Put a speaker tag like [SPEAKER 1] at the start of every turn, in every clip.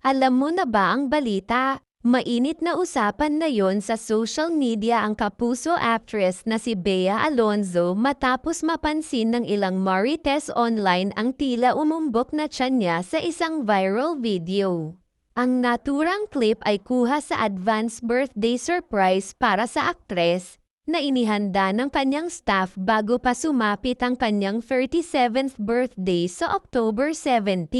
[SPEAKER 1] Alam mo na ba ang balita? Mainit na usapan na yon sa social media ang kapuso actress na si Bea Alonzo matapos mapansin ng ilang marites online ang tila umumbok na tiyan niya sa isang viral video. Ang naturang clip ay kuha sa advance birthday surprise para sa aktres na inihanda ng kanyang staff bago pa sumapit ang kanyang 37th birthday sa October 17.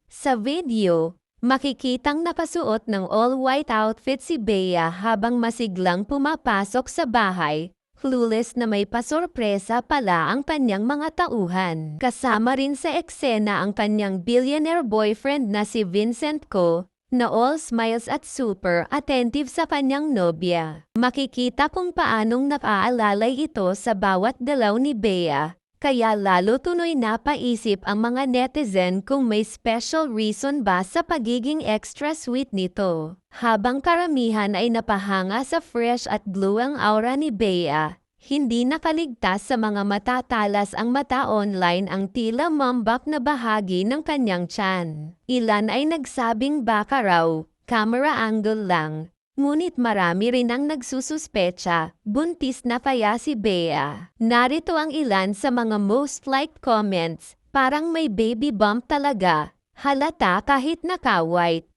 [SPEAKER 1] Sa video, makikitang nakasuot ng all-white outfit si Bea habang masiglang pumapasok sa bahay, clueless na may pasorpresa pala ang kanyang mga tauhan. Kasama rin sa eksena ang kanyang billionaire boyfriend na si Vincent Ko, na all smiles at super attentive sa kanyang nobya. Makikita kung paanong nakaalalay ito sa bawat galaw ni Bea. Kaya lalo tuloy napaisip ang mga netizen kung may special reason ba sa pagiging extra sweet nito. Habang karamihan ay napahanga sa fresh at glow ang aura ni Bea, hindi nakaligtas sa mga matatalas ang mata online ang tila mambak na bahagi ng kanyang tiyan. Ilan ay nagsabing baka raw, camera angle lang. Ngunit marami rin ang nagsususpecha, buntis na kaya si Bea. Narito ang ilan sa mga most liked comments, parang may baby bump talaga, halata kahit naka-white.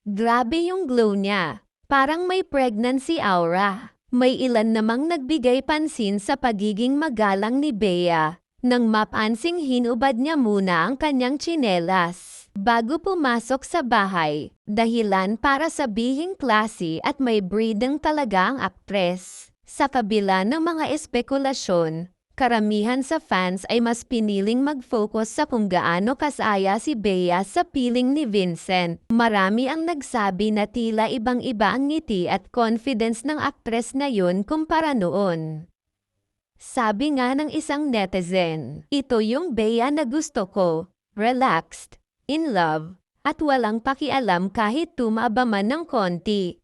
[SPEAKER 1] Grabe yung glow niya, parang may pregnancy aura. May ilan namang nagbigay pansin sa pagiging magalang ni Bea, nang mapansing hinubad niya muna ang kanyang tsinelas bago pumasok sa bahay, dahilan para sabihing classy at may breeding talaga ang aktres. Sa kabila ng mga espekulasyon, karamihan sa fans ay mas piniling mag-focus sa kung gaano kasaya si Bea sa piling ni Vincent. Marami ang nagsabi na tila ibang-iba ang ngiti at confidence ng aktres na yun kumpara noon. Sabi nga ng isang netizen, ito yung Bea na gusto ko, relaxed, in love, at walang pakialam kahit tumaba man ng konti.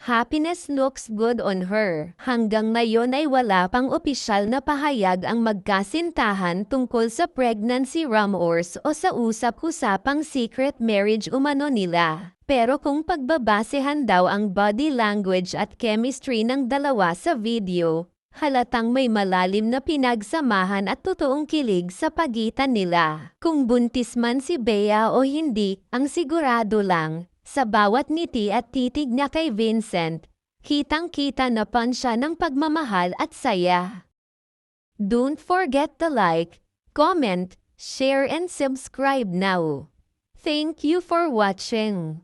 [SPEAKER 1] Happiness looks good on her. Hanggang ngayon ay wala pang opisyal na pahayag ang magkasintahan tungkol sa pregnancy rumors o sa usap-usapang secret marriage umano nila. Pero kung pagbabasehan daw ang body language at chemistry ng dalawa sa video, halatang may malalim na pinagsamahan at totoong kilig sa pagitan nila. Kung buntis man si Bea o hindi, ang sigurado lang, sa bawat ngiti at titig niya kay Vincent, kitang-kita na pan siya ng pagmamahal at saya. Don't forget to like, comment, share and subscribe now. Thank you for watching.